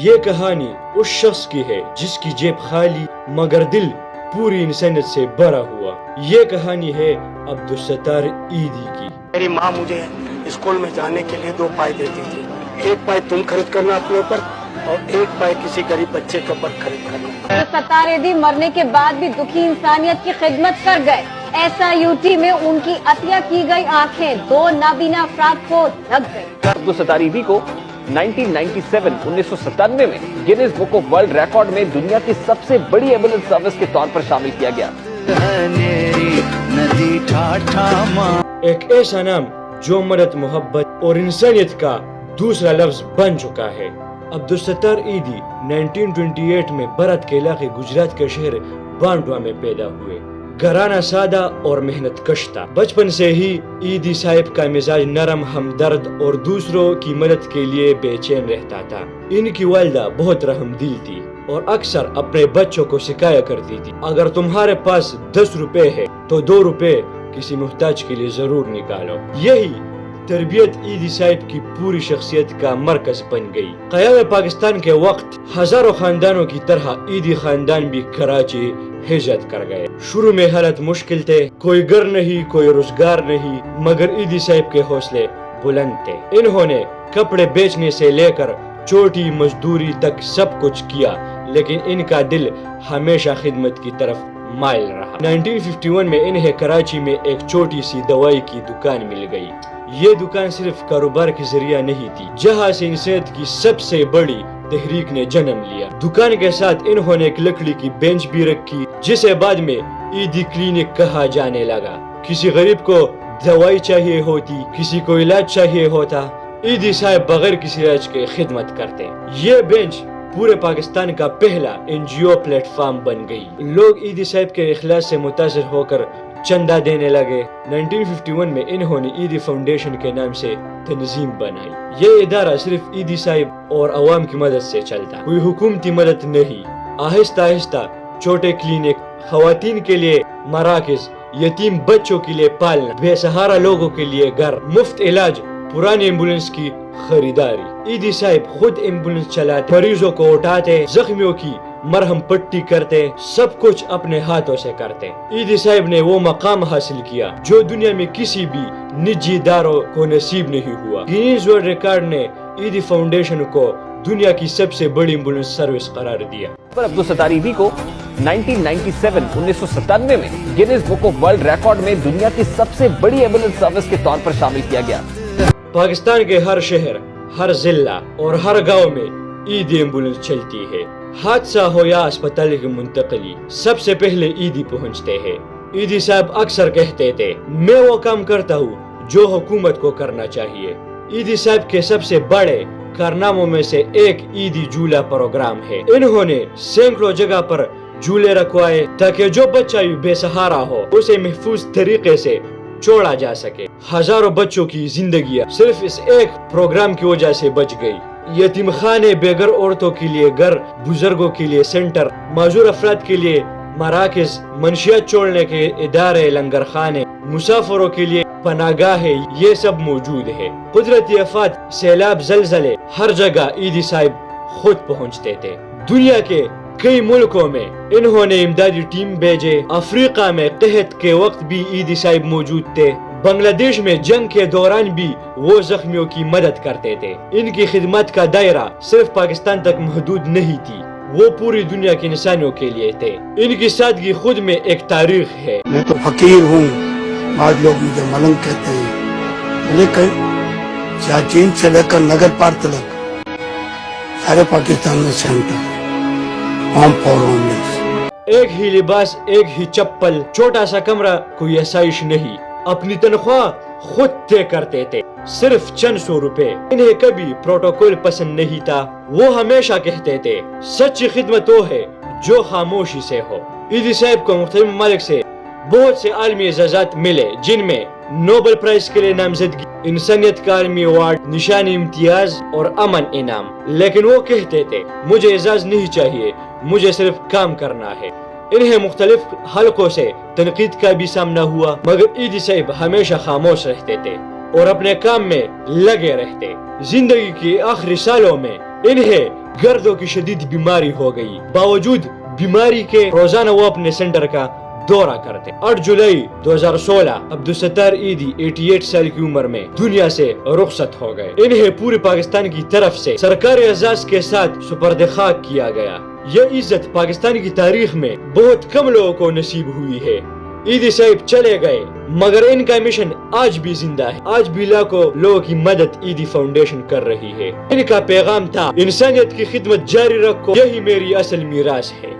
یہ کہانی اس شخص کی ہے جس کی جیب خالی مگر دل پوری انسانیت سے بھرا ہوا. یہ کہانی ہے عبدالستار عیدی کی. میری ماں مجھے اسکول میں جانے کے لیے 2 پائے دیتی تھی. 1 پائے تم خرچ کرنا اپنے اوپر اور 1 پائے کسی غریب بچے کے اوپر خرچ کرنا. عبدالستار عیدی مرنے کے بعد بھی دکھی انسانیت کی خدمت کر گئے. ایسا یوٹی میں ان کی عطیہ کی گئی آنکھیں 2 نابینا افراد کو لگ گئی. عبدالستار عیدی کو 1997 میں Guinness book of world record میں دنیا کی سب سے بڑی ایمبولینس سروس کے طور پر شامل کیا گیا. ایک ایسا نام جو مدد، محبت اور انسانیت کا دوسرا لفظ بن چکا ہے. عبدالستار عیدی 1928 میں بھارت کے علاقے گجرات کے شہر بانڈوا میں پیدا ہوئے. گھرانہ سادہ اور محنت کش تھا. بچپن سے ہی عیدی صاحب کا مزاج نرم، ہمدرد اور دوسروں کی مدد کے لیے بے چین رہتا تھا. ان کی والدہ بہت رحم دل تھی اور اکثر اپنے بچوں کو سکھایا کرتی تھی، اگر تمہارے پاس 10 روپے ہے تو 2 روپے کسی محتاج کے لیے ضرور نکالو. یہی تربیت عیدی صاحب کی پوری شخصیت کا مرکز بن گئی. قیام پاکستان کے وقت ہزاروں خاندانوں کی طرح عیدی خاندان بھی کراچی ہجرت کر گئے. شروع میں حالت مشکل تھے، کوئی گھر نہیں، کوئی روزگار نہیں، مگر عیدی صاحب کے حوصلے بلند تھے. انہوں نے کپڑے بیچنے سے لے کر چھوٹی مزدوری تک سب کچھ کیا، لیکن ان کا دل ہمیشہ خدمت کی طرف مائل رہا. 1951 میں انہیں کراچی میں ایک چھوٹی سی دوائی کی دکان مل گئی. یہ دکان صرف کاروبار کی ذریعہ نہیں تھی، جہاں سے انسانیت کی سب سے بڑی تحریک نے جنم لیا. دکان کے ساتھ انہوں نے ایک لکڑی کی بینچ بھی رکھی، جسے بعد میں عیدی کلینک کہا جانے لگا. کسی غریب کو دوائی چاہیے ہوتی، کسی کو علاج چاہیے ہوتا، عیدی صاحب بغیر کسی علاج کے خدمت کرتے. یہ بینچ پورے پاکستان کا پہلا NGO پلیٹ فارم بن گئی. لوگ عیدی صاحب کے اخلاص سے متاثر ہو کر چندہ دینے لگے. 1951 میں انہوں نے عیدی فاؤنڈیشن کے نام سے تنظیم بنائی. یہ ادارہ صرف عیدی صاحب اور عوام کی مدد سے چلتا، کوئی حکومتی مدد نہیں. آہستہ آہستہ چھوٹے کلینک، خواتین کے لیے مراکز، یتیم بچوں کے لیے پالنا، بے سہارا لوگوں کے لیے گھر، مفت علاج، پرانی ایمبولینس کی خریداری. عیدی صاحب خود ایمبولینس چلاتے، مریضوں کو اٹھاتے، زخمیوں کی مرہم پٹی کرتے، سب کچھ اپنے ہاتھوں سے کرتے. عیدی صاحب نے وہ مقام حاصل کیا جو دنیا میں کسی بھی نجی اداروں کو نصیب نہیں ہوا. گینیز ورلڈ ریکارڈ نے عیدی فاؤنڈیشن کو دنیا کی سب سے بڑی ایمبولینس سروس قرار دیا. عبدالستار عیدی کو 1997 میں Guinness book of world record میں دنیا کی سب سے بڑی ایمبولینس سروس کے طور پر شامل کیا گیا. پاکستان کے ہر شہر، ہر ضلع اور ہر گاؤں میں عیدی ایمبولینس چلتی ہے. حادثہ ہو یا اسپتال کی منتقلی، سب سے پہلے عیدی پہنچتے ہیں. عیدی صاحب اکثر کہتے تھے، میں وہ کام کرتا ہوں جو حکومت کو کرنا چاہیے. عیدی صاحب کے سب سے بڑے کارناموں میں سے ایک عیدی جھولا پروگرام ہے. انہوں نے سینکڑوں جگہ پر جھولے رکھوائے تاکہ جو بچہ بے سہارا ہو اسے محفوظ طریقے سے چھوڑا جا سکے. ہزاروں بچوں کی زندگیاں صرف اس ایک پروگرام کی وجہ سے بچ گئی. یتیم خانے، بے گھر عورتوں کے لیے گھر، بزرگوں کے لیے سینٹر، معذور افراد کے لیے مراکز، منشیات چھوڑنے کے ادارے، لنگر خانے، مسافروں کے لیے پناہ گاہیں، یہ سب موجود ہے. قدرتی آفات، سیلاب، زلزلے، ہر جگہ عیدی صاحب خود پہنچتے تھے. دنیا کے کئی ملکوں میں انہوں نے امدادی ٹیم بھیجے. افریقہ میں قحط کے وقت بھی عیدی صاحب موجود تھے. بنگلہ دیش میں جنگ کے دوران بھی وہ زخمیوں کی مدد کرتے تھے. ان کی خدمت کا دائرہ صرف پاکستان تک محدود نہیں تھی، وہ پوری دنیا کے انسانوں کے لیے تھے. ان کی سادگی خود میں ایک تاریخ ہے. میں تو فقیر ہوں، بعض لوگ مجھے ملنگ کہتے ہیں، لیکن سیاچین سے لے کر نگر پار تک سارے پاکستان میں سینٹر ہوم فار ہوملیس. ایک ہی لباس، ایک ہی چپل، چھوٹا سا کمرہ، کوئی آسائش نہیں. اپنی تنخواہ خود طے کرتے تھے، صرف چند 100 روپے. انہیں کبھی پروٹوکول پسند نہیں تھا. وہ ہمیشہ کہتے تھے، سچی خدمت وہ ہے جو خاموشی سے ہو. عیدی صاحب کو مختلف ممالک سے بہت سے عالمی اعزازات ملے، جن میں نوبل پرائز کے لیے نامزدگی، انسانیت کا عالمی ایوارڈ، نشان امتیاز اور امن انعام. لیکن وہ کہتے تھے، مجھے اعزاز نہیں چاہیے، مجھے صرف کام کرنا ہے. انہیں مختلف حلقوں سے تنقید کا بھی سامنا ہوا، مگر عیدی صاحب ہمیشہ خاموش رہتے تھے اور اپنے کام میں لگے رہتے. زندگی کے آخری سالوں میں انہیں گردوں کی شدید بیماری ہو گئی. باوجود بیماری کے روزانہ وہ اپنے سینٹر کا دورہ کرتے. 8 جولائی 2016 عبدالستار عیدی 88 سال کی عمر میں دنیا سے رخصت ہو گئے. انہیں پورے پاکستان کی طرف سے سرکاری اعزاز کے ساتھ سپرد خاک کیا گیا. یہ عزت پاکستان کی تاریخ میں بہت کم لوگوں کو نصیب ہوئی ہے. عیدی صاحب چلے گئے مگر ان کا مشن آج بھی زندہ ہے. آج بھی لاکھوں لوگوں کی مدد عیدی فاؤنڈیشن کر رہی ہے. ان کا پیغام تھا انسانیت کی خدمت جاری رکھو، یہی میری اصل میراث ہے.